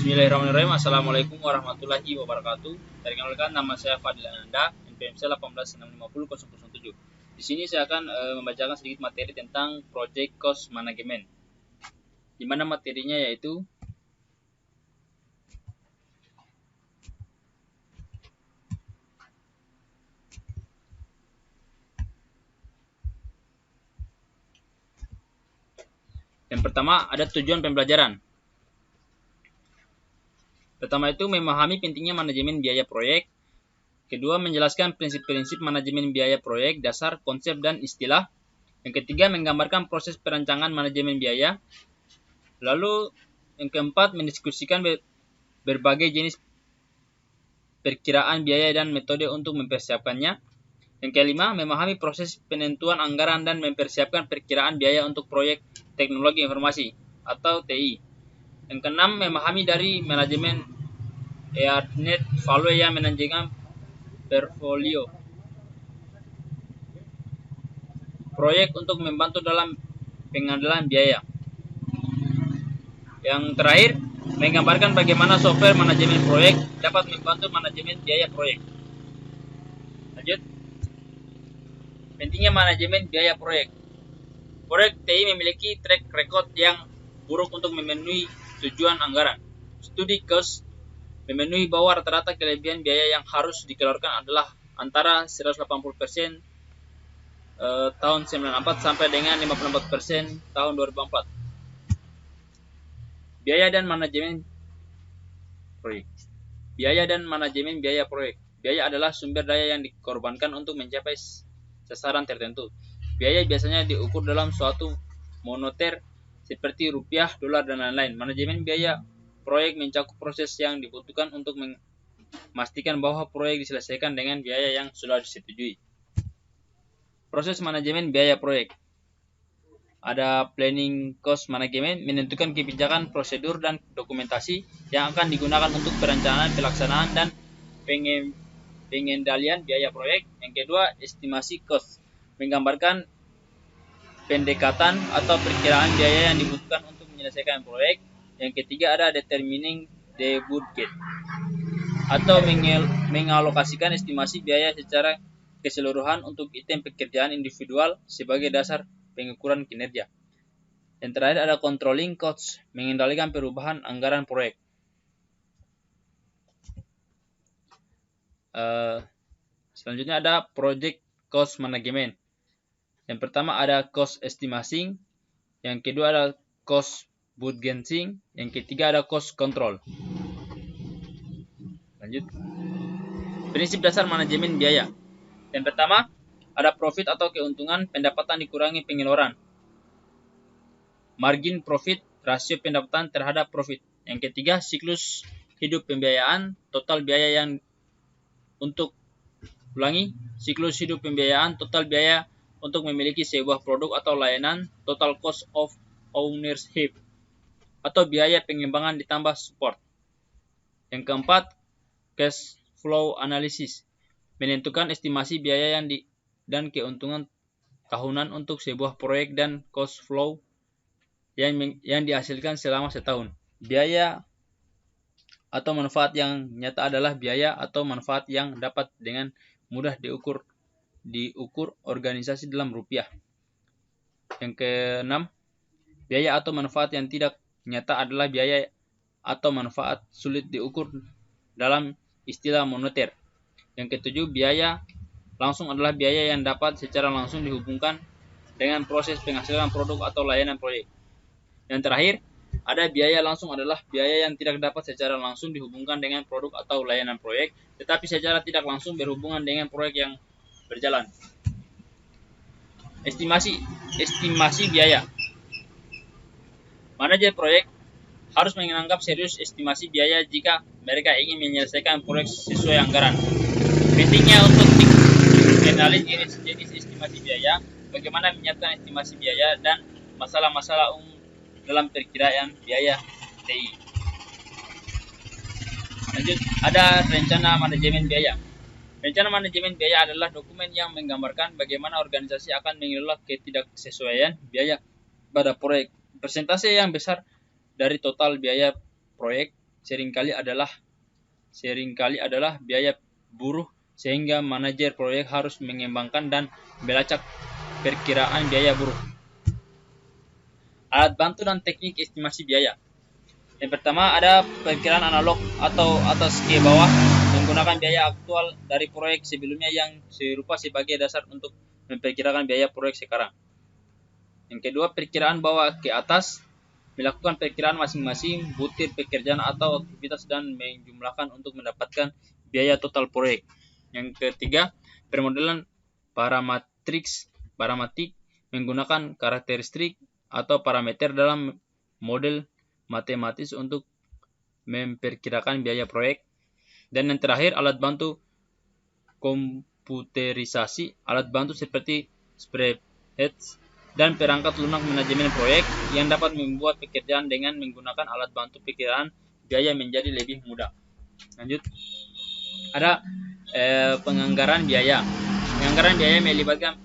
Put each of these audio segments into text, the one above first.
Bismillahirrahmanirrahim. Assalamualaikum warahmatullahi wabarakatuh. Perkenalkan, nama saya Fadil Ananda, NPM saya 1865007. Di sini saya akan membacakan sedikit materi tentang Project Cost Management. Di mana materinya yaitu yang pertama ada tujuan pembelajaran. Pertama itu memahami pentingnya manajemen biaya proyek. Kedua, menjelaskan prinsip-prinsip manajemen biaya proyek, dasar, konsep, dan istilah. Yang ketiga, menggambarkan proses perancangan manajemen biaya. Lalu, yang keempat, mendiskusikan berbagai jenis perkiraan biaya dan metode untuk mempersiapkannya. Yang kelima, memahami proses penentuan anggaran dan mempersiapkan perkiraan biaya untuk proyek teknologi informasi atau TI. Yang keenam, memahami dari manajemen EARNet value yang menanjengkan portfolio proyek untuk membantu dalam pengendalian biaya. Yang terakhir, menggambarkan bagaimana software manajemen proyek dapat membantu manajemen biaya proyek. Lanjut. Pentingnya manajemen biaya proyek. Proyek TI memiliki track record yang buruk untuk memenuhi tujuan anggaran. Studi cost memenuhi bahwa rata-rata kelebihan biaya yang harus dikeluarkan adalah antara 180% tahun 94 sampai dengan 54% tahun 2004. Biaya dan manajemen proyek. Biaya dan manajemen biaya proyek. Biaya adalah sumber daya yang dikorbankan untuk mencapai sasaran tertentu. Biaya biasanya diukur dalam suatu moneter seperti rupiah, dolar, dan lain-lain. Manajemen biaya proyek mencakup proses yang dibutuhkan untuk memastikan bahwa proyek diselesaikan dengan biaya yang sudah disetujui. Proses manajemen biaya proyek. Ada planning cost management, menentukan kebijakan, prosedur, dan dokumentasi yang akan digunakan untuk perencanaan, pelaksanaan, dan pengendalian biaya proyek. Yang kedua, estimasi cost, menggambarkan pendekatan atau perkiraan biaya yang dibutuhkan untuk menyelesaikan proyek. Yang ketiga ada determining the budget, atau mengalokasikan estimasi biaya secara keseluruhan untuk item pekerjaan individual sebagai dasar pengukuran kinerja. Yang terakhir ada controlling costs, mengendalikan perubahan anggaran proyek. Selanjutnya ada project cost management. Yang pertama ada cost estimating, yang kedua ada cost budgeting, yang ketiga ada cost control. Lanjut. Prinsip dasar manajemen biaya. Yang pertama ada profit atau keuntungan, pendapatan dikurangi pengeluaran. Margin profit, rasio pendapatan terhadap profit. Yang ketiga siklus hidup pembiayaan, total biaya yang siklus hidup pembiayaan, total biaya untuk memiliki sebuah produk atau layanan, total cost of ownership, atau biaya pengembangan ditambah support. Yang keempat, cash flow analysis, menentukan estimasi biaya dan keuntungan tahunan untuk sebuah proyek dan cost flow yang dihasilkan selama setahun. Biaya atau manfaat yang nyata adalah biaya atau manfaat yang dapat dengan mudah diukur organisasi dalam rupiah. Yang keenam, biaya atau manfaat yang tidak nyata adalah biaya atau manfaat sulit diukur dalam istilah moneter. Yang ketujuh, biaya langsung adalah biaya yang dapat secara langsung dihubungkan dengan proses penghasilan produk atau layanan proyek. Yang terakhir, ada biaya langsung adalah biaya yang tidak dapat secara langsung dihubungkan dengan produk atau layanan proyek, tetapi secara tidak langsung berhubungan dengan proyek yang berjalan. Estimasi biaya. Manajer proyek harus menganggap serius estimasi biaya jika mereka ingin menyelesaikan proyek sesuai anggaran. Pentingnya untuk mengenali jenis estimasi biaya, bagaimana menyiapkan estimasi biaya, dan masalah-masalah umum dalam perkiraan biaya TI. Lanjut, ada rencana manajemen biaya. Rencana manajemen biaya adalah dokumen yang menggambarkan bagaimana organisasi akan mengelola ketidaksesuaian biaya pada proyek. Persentase yang besar dari total biaya proyek seringkali adalah biaya buruh, sehingga manajer proyek harus mengembangkan dan melacak perkiraan biaya buruh. Alat bantu dan teknik estimasi biaya. Yang pertama ada perkiraan analog atau atas ke bawah, menggunakan biaya aktual dari proyek sebelumnya yang serupa sebagai dasar untuk memperkirakan biaya proyek sekarang. Yang kedua, perkiraan bawah ke atas, melakukan perkiraan masing-masing butir pekerjaan atau aktivitas dan menjumlahkan untuk mendapatkan biaya total proyek. Yang ketiga, permodelan parametrik, menggunakan karakteristik atau parameter dalam model matematis untuk memperkirakan biaya proyek. Dan yang terakhir, alat bantu komputerisasi, alat bantu seperti spreadsheet dan perangkat lunak manajemen proyek yang dapat membuat pekerjaan dengan menggunakan alat bantu perkiraan biaya menjadi lebih mudah. Lanjut, ada penganggaran biaya. Penganggaran biaya melibatkan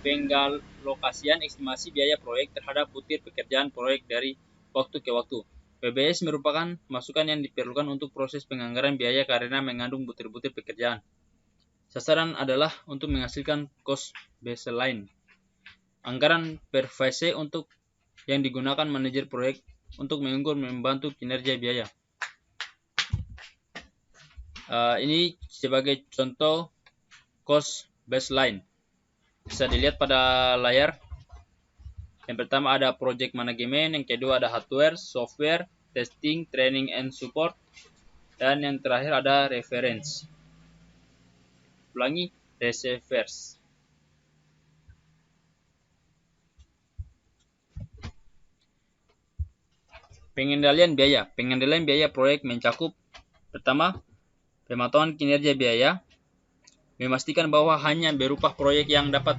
pengalokasian estimasi biaya proyek terhadap butir pekerjaan proyek dari waktu ke waktu. PBS merupakan masukan yang diperlukan untuk proses penganggaran biaya karena mengandung butir-butir pekerjaan. Sasaran adalah untuk menghasilkan cost baseline. Anggaran per fase untuk yang digunakan manajer proyek untuk mengukur membantu kinerja biaya. Ini sebagai contoh cost baseline. Bisa dilihat pada layar. Yang pertama ada project management, yang kedua ada hardware, software, testing, training and support, dan yang terakhir ada reference. Ulangi, reserves. Pengendalian biaya. Pengendalian biaya proyek mencakup pertama, pemantauan kinerja biaya, memastikan bahwa hanya berupa proyek yang dapat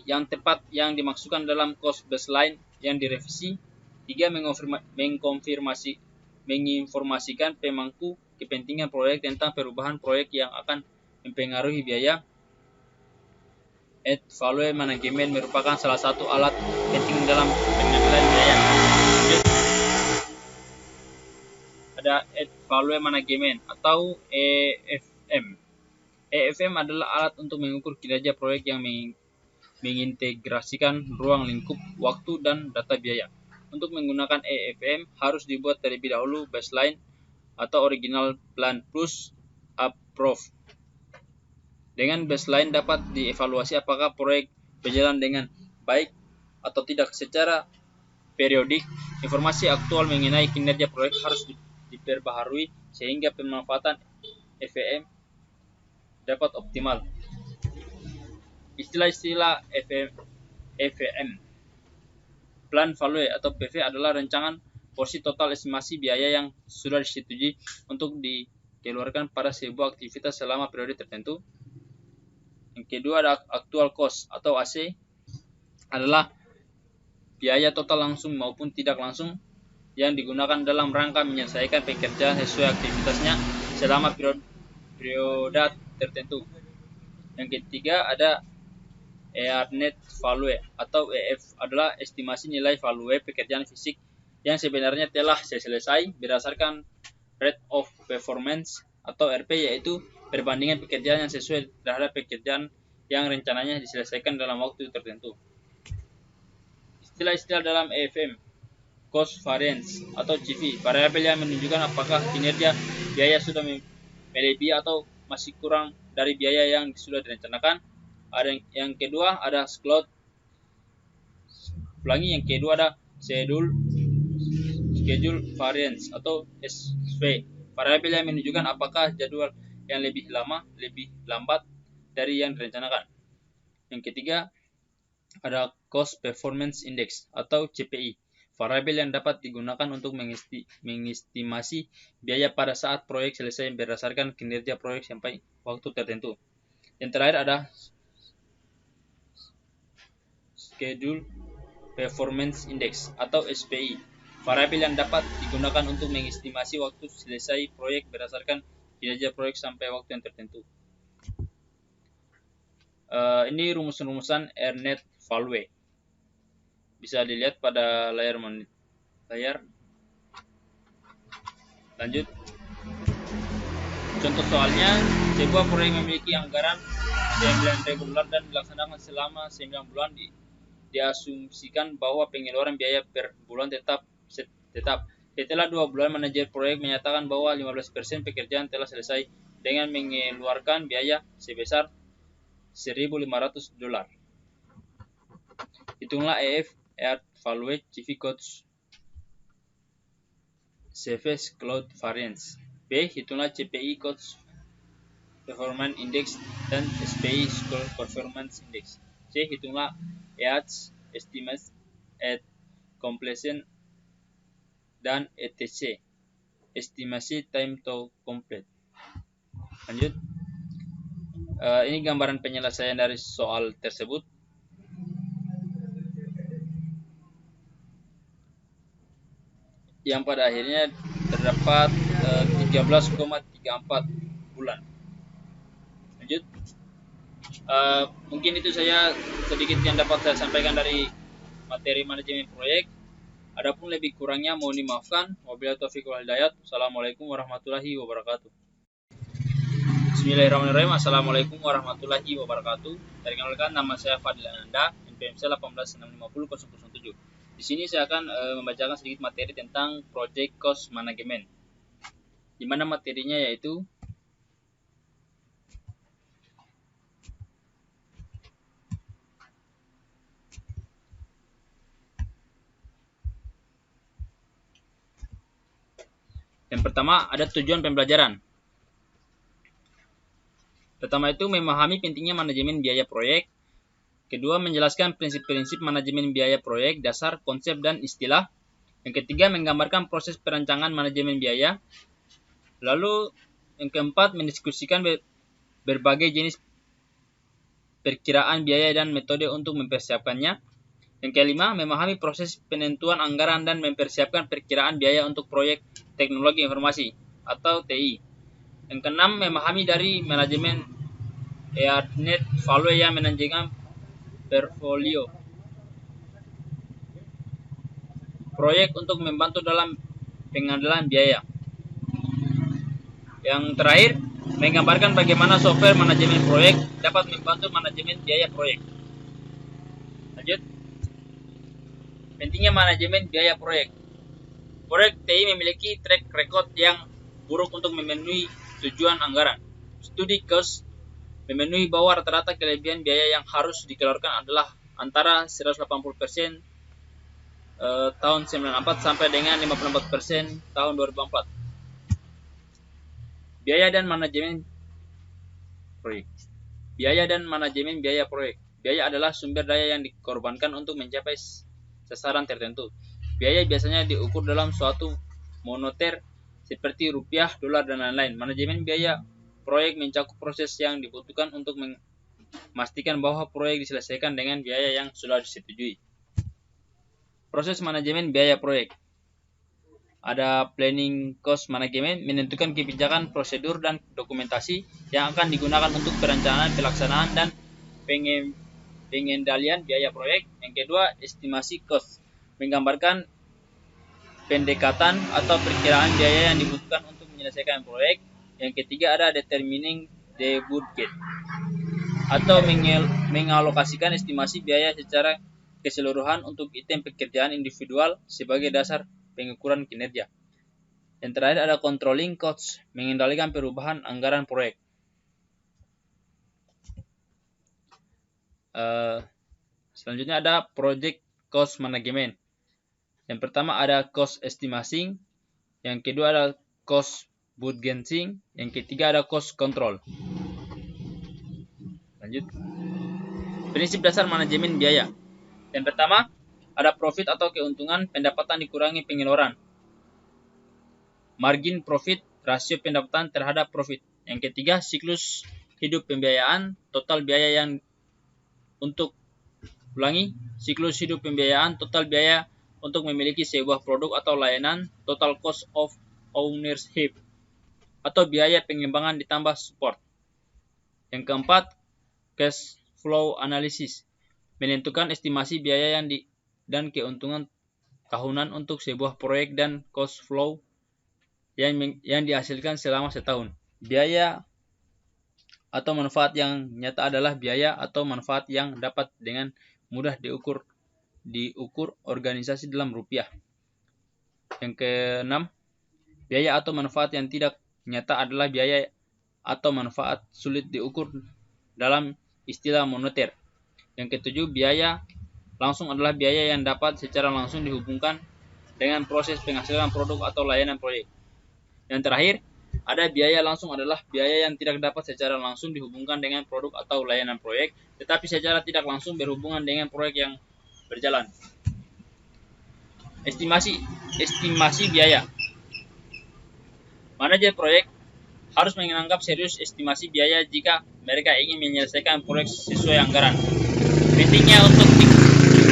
yang tepat yang dimaksudkan dalam cost baseline yang direvisi. Tiga, menginformasikan pemangku kepentingan proyek tentang perubahan proyek yang akan mempengaruhi biaya. Value management merupakan salah satu alat penting dalam pengendalian biaya. Ada value management atau EFM. EFM adalah alat untuk mengukur kinerja proyek yang mengintegrasikan ruang lingkup, waktu, dan data biaya. Untuk menggunakan EFM harus dibuat terlebih dahulu baseline atau original plan plus approve. Dengan baseline dapat dievaluasi apakah proyek berjalan dengan baik atau tidak secara periodik. Informasi aktual mengenai kinerja proyek harus diperbaharui sehingga pemanfaatan EFM dapat optimal. Istilah-istilah EFM. Plan value atau PV adalah rancangan porsi total estimasi biaya yang sudah disetujui untuk dikeluarkan pada sebuah aktivitas selama periode tertentu. Yang kedua ada actual cost atau AC, adalah biaya total langsung maupun tidak langsung yang digunakan dalam rangka menyelesaikan pekerjaan sesuai aktivitasnya selama periode tertentu. Yang ketiga ada net value atau EF, adalah estimasi nilai value pekerjaan fisik yang sebenarnya telah selesai berdasarkan rate of performance atau RP, yaitu perbandingan pekerjaan yang sesuai terhadap pekerjaan yang rencananya diselesaikan dalam waktu tertentu. Istilah-istilah dalam EFM. Cost variance atau CV, variabel yang menunjukkan apakah kinerja biaya sudah melebihi atau masih kurang dari biaya yang sudah direncanakan. Ada yang kedua ada schedule ada schedule variance atau SV, variabel yang menunjukkan apakah jadwal yang lebih lambat dari yang direncanakan. Yang ketiga ada cost performance index atau CPI, variabel yang dapat digunakan untuk mengestimasi biaya pada saat proyek selesai berdasarkan kinerja proyek sampai waktu tertentu. Yang terakhir ada schedule performance index atau SPI, variabel yang dapat digunakan untuk mengestimasi waktu selesai proyek berdasarkan kinerja proyek sampai waktu yang tertentu. Ini rumus-rumusan net value. Bisa dilihat pada layar. Lanjut. Contoh soalnya, sebuah proyek memiliki anggaran $9.000 dan dilaksanakan selama 9 bulan. Diasumsikan bahwa pengeluaran biaya per bulan tetap. Setelah 2 bulan, manajer proyek menyatakan bahwa 15% pekerjaan telah selesai dengan mengeluarkan biaya sebesar $1.500. Hitunglah EF, Earth Valuate, CV Cost, Service Cloud Variance. B. Hitunglah CPI, Cost Performance Index, dan SPI, School Performance Index. C. Hitunglah EATS, Estimates at Completion, dan ETC, Estimasi Time to Complete. Lanjut. Ini gambaran penyelesaian dari soal tersebut. Yang pada akhirnya terdapat 13,34 bulan. Lanjut. Mungkin itu saya sedikit yang dapat saya sampaikan dari materi manajemen proyek. Adapun lebih kurangnya mohon dimaafkan. Wabillahi taufiq wal hidayah. Assalamualaikum warahmatullahi wabarakatuh. Bismillahirrahmanirrahim. Assalamualaikum warahmatullahi wabarakatuh. Perkenalkan, nama saya Fadil Ananda, NPMC 1865007. Di sini saya akan membacakan sedikit materi tentang Project Cost Management, di mana materinya yaitu yang pertama ada tujuan pembelajaran. Pertama itu memahami pentingnya manajemen biaya proyek. Kedua, menjelaskan prinsip-prinsip manajemen biaya proyek, dasar, konsep, dan istilah. Yang ketiga, menggambarkan proses perancangan manajemen biaya. Lalu yang keempat, mendiskusikan berbagai jenis perkiraan biaya dan metode untuk mempersiapkannya. Yang kelima, memahami proses penentuan anggaran dan mempersiapkan perkiraan biaya untuk proyek teknologi informasi atau TI. Yang keenam, memahami dari manajemen EARNet Value yang menanjengkan portfolio proyek untuk membantu dalam pengendalian biaya. Yang terakhir, menggambarkan bagaimana software manajemen proyek dapat membantu manajemen biaya proyek. Lanjut. Pentingnya manajemen biaya proyek. Proyek TI memiliki track record yang buruk untuk memenuhi tujuan anggaran. Studi cost memenuhi bahwa rata-rata kelebihan biaya yang harus dikeluarkan adalah antara 180% tahun 94 sampai dengan 54% tahun 2004. Biaya dan manajemen proyek. Biaya dan manajemen biaya proyek. Biaya adalah sumber daya yang dikorbankan untuk mencapai sasaran tertentu. Biaya biasanya diukur dalam suatu moneter seperti rupiah, dolar, dan lain-lain. Manajemen biaya proyek mencakup proses yang dibutuhkan untuk memastikan bahwa proyek diselesaikan dengan biaya yang sudah disetujui. Proses manajemen biaya proyek. Ada planning cost management, menentukan kebijakan, prosedur, dan dokumentasi yang akan digunakan untuk perencanaan, pelaksanaan, dan pengendalian biaya proyek. Yang kedua, estimasi cost, menggambarkan pendekatan atau perkiraan biaya yang dibutuhkan untuk menyelesaikan proyek. Yang ketiga ada determining the budget, atau mengalokasikan estimasi biaya secara keseluruhan untuk item pekerjaan individual sebagai dasar pengukuran kinerja. Yang terakhir ada controlling costs, mengendalikan perubahan anggaran proyek. Selanjutnya ada project cost management. Yang pertama ada cost estimating, yang kedua ada cost budgeting, yang ketiga ada cost control. Lanjut. Prinsip dasar manajemen biaya. Yang pertama ada profit atau keuntungan, pendapatan dikurangi pengeluaran. Margin profit, rasio pendapatan terhadap profit. Yang ketiga siklus hidup pembiayaan, total biaya yang untuk siklus hidup pembiayaan, total biaya untuk memiliki sebuah produk atau layanan, total cost of ownership, atau biaya pengembangan ditambah support. Yang keempat, cash flow analysis, menentukan estimasi biaya dan keuntungan tahunan untuk sebuah proyek dan cost flow yang dihasilkan selama setahun. Biaya atau manfaat yang nyata adalah biaya atau manfaat yang dapat dengan mudah diukur organisasi dalam rupiah. Yang keenam, biaya atau manfaat yang tidak nyata adalah biaya atau manfaat sulit diukur dalam istilah moneter. Yang ketujuh, biaya langsung adalah biaya yang dapat secara langsung dihubungkan dengan proses penghasilan produk atau layanan proyek. Yang terakhir, ada biaya langsung adalah biaya yang tidak dapat secara langsung dihubungkan dengan produk atau layanan proyek, tetapi secara tidak langsung berhubungan dengan proyek yang berjalan. Estimasi biaya. Manajer proyek harus menganggap serius estimasi biaya jika mereka ingin menyelesaikan proyek sesuai anggaran. Pentingnya untuk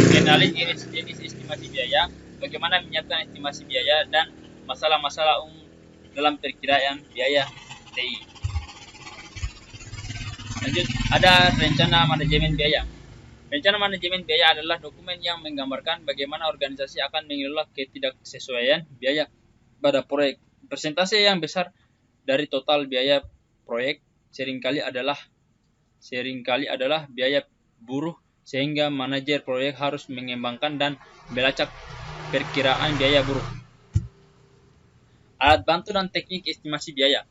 dikenali jenis estimasi biaya, bagaimana menyiapkan estimasi biaya, dan masalah-masalah umum dalam perkiraan biaya TI. Lanjut, ada rencana manajemen biaya. Rencana manajemen biaya adalah dokumen yang menggambarkan bagaimana organisasi akan mengelola ketidaksesuaian biaya pada proyek. Persentase yang besar dari total biaya proyek seringkali adalah biaya buruh, sehingga manajer proyek harus mengembangkan dan melacak perkiraan biaya buruh. Alat bantu dan teknik estimasi biaya.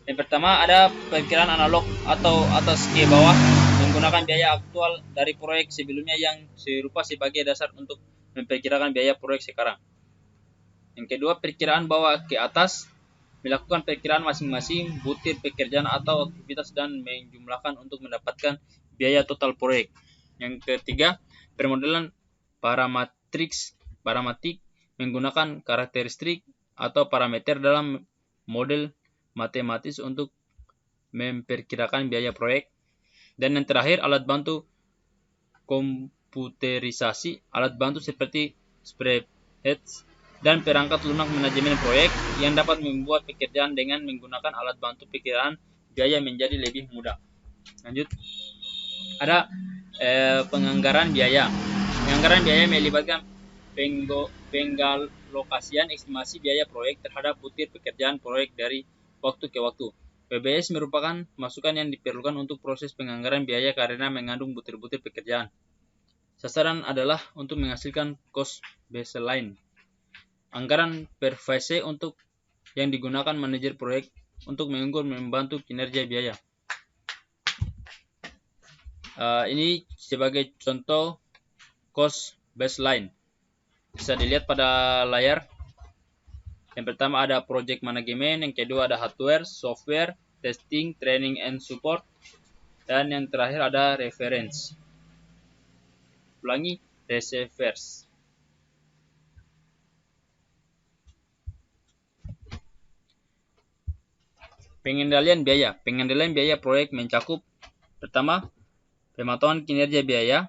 Yang pertama, ada perkiraan analog atau atas ke bawah menggunakan biaya aktual dari proyek sebelumnya yang serupa sebagai dasar untuk memperkirakan biaya proyek sekarang. Yang kedua, perkiraan bawah ke atas, melakukan perkiraan masing-masing butir pekerjaan atau aktivitas dan menjumlahkan untuk mendapatkan biaya total proyek. Yang ketiga, permodelan paramatik menggunakan karakteristik atau parameter dalam model matematis untuk memperkirakan biaya proyek. Dan yang terakhir, alat bantu komputerisasi. Alat bantu seperti spreadsheet dan perangkat lunak manajemen proyek yang dapat membuat pekerjaan dengan menggunakan alat bantu perkiraan biaya menjadi lebih mudah. Lanjut, ada penganggaran biaya. Penganggaran biaya melibatkan pengalokasian estimasi biaya proyek terhadap butir pekerjaan proyek dari waktu ke waktu. PBS merupakan masukan yang diperlukan untuk proses penganggaran biaya karena mengandung butir-butir pekerjaan. Sasaran adalah untuk menghasilkan cost baseline. Anggaran per fase untuk yang digunakan manajer proyek untuk mengukur membantu kinerja biaya. Ini sebagai contoh cost baseline. Bisa dilihat pada layar. Yang pertama ada project management, yang kedua ada hardware, software, testing, training and support, dan yang terakhir ada reference. Ulangi, reserves. Pengendalian biaya. Pengendalian biaya proyek mencakup pertama, pemantauan kinerja biaya,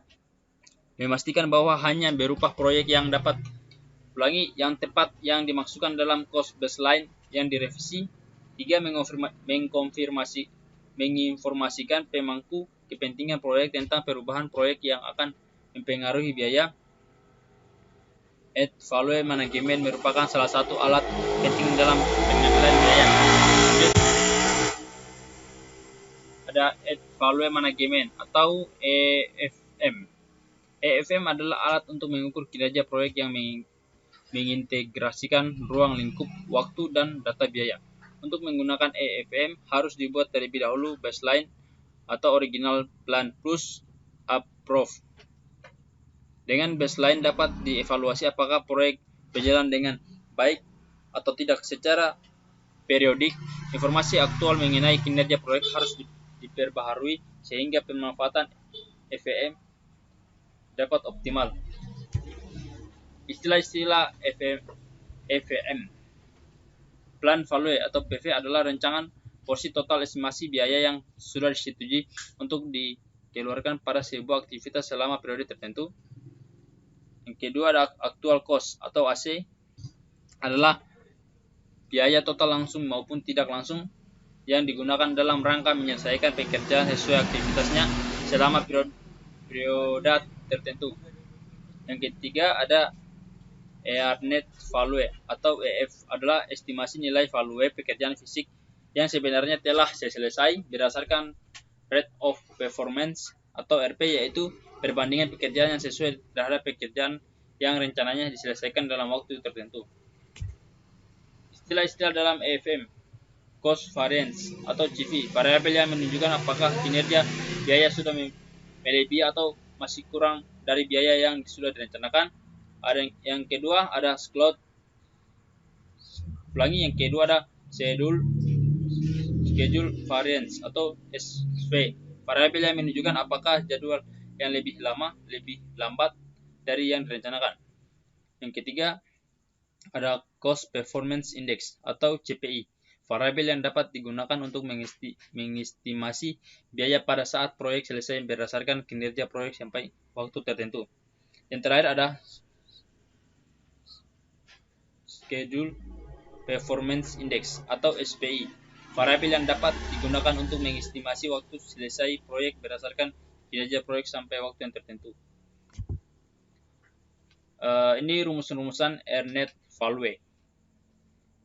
memastikan bahwa hanya berupa proyek yang dapat yang tepat yang dimaksudkan dalam cost baseline yang direvisi. 3. Menginformasikan pemangku kepentingan proyek tentang perubahan proyek yang akan mempengaruhi biaya. Value management merupakan salah satu alat penting dalam pengendalian biaya. Ada value management atau EFM. EFM adalah alat untuk mengukur kinerja proyek yang mengintegrasikan ruang lingkup, waktu, dan data biaya. Untuk menggunakan EFM, harus dibuat terlebih dahulu baseline atau original plan plus approve. Dengan baseline dapat dievaluasi apakah proyek berjalan dengan baik atau tidak secara periodik. Informasi aktual mengenai kinerja proyek harus diperbaharui sehingga pemanfaatan EFM dapat optimal. Istilah-istilah EFM. Plan value atau PV adalah rancangan porsi total estimasi biaya yang sudah disetujui untuk dikeluarkan pada sebuah aktivitas selama periode tertentu. Yang kedua ada actual cost atau AC, adalah biaya total langsung maupun tidak langsung yang digunakan dalam rangka menyelesaikan pekerjaan sesuai aktivitasnya selama periode tertentu. Yang ketiga ada net value atau EF adalah estimasi nilai value pekerjaan fisik yang sebenarnya telah selesai berdasarkan rate of performance atau RP, yaitu perbandingan pekerjaan yang sesuai terhadap pekerjaan yang rencananya diselesaikan dalam waktu tertentu. Istilah-istilah dalam EFM: cost variance atau CV, variabel yang menunjukkan apakah kinerja biaya sudah melebihi atau masih kurang dari biaya yang sudah direncanakan. Ada yang kedua ada yang kedua ada schedule variance atau SV, variabel yang menunjukkan apakah jadwal yang lebih lambat dari yang direncanakan. Yang ketiga ada cost performance index atau CPI, variabel yang dapat digunakan untuk mengestimasi biaya pada saat proyek selesai berdasarkan kinerja proyek sampai waktu tertentu. Yang terakhir ada schedule performance index atau SPI, variabel yang dapat digunakan untuk mengestimasi waktu selesai proyek berdasarkan kinerja proyek sampai waktu yang tertentu. Ini rumus-rumusan net value.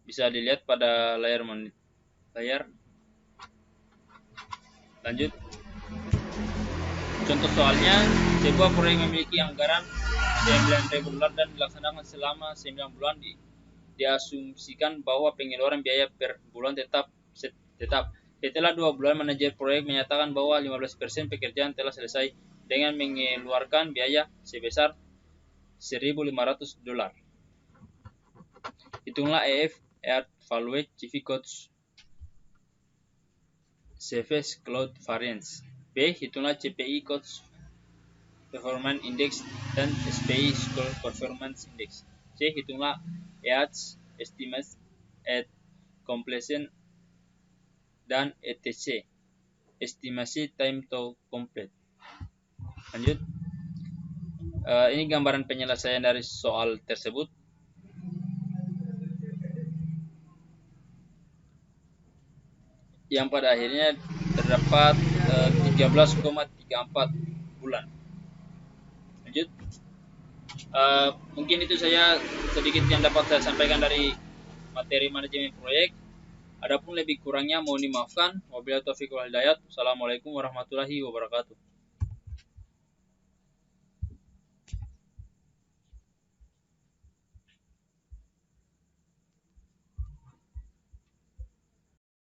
Bisa dilihat pada layar. Lanjut. Contoh soalnya, sebuah proyek memiliki anggaran $9.000 dan dilaksanakan selama 9 bulan. Diasumsikan bahwa pengeluaran biaya per bulan tetap. Setelah 2 bulan, manajer proyek menyatakan bahwa 15% pekerjaan telah selesai dengan mengeluarkan biaya sebesar $1.500. Hitunglah EF value CV cost Service Cloud Variance. B. Hitunglah CPI Cost Performance Index dan SPI School Performance Index. C. Hitunglah EATS Estimate at Completion dan ETC Estimasi Time to Complete. Lanjut. Ini gambaran penyelesaian dari soal tersebut. Yang pada akhirnya terdapat 13,34 bulan. Lanjut. Mungkin itu saja sedikit yang dapat saya sampaikan dari materi manajemen proyek. Adapun lebih kurangnya mohon dimaafkan. Wabillahi taufiq wal hidayah. Assalamualaikum warahmatullahi wabarakatuh.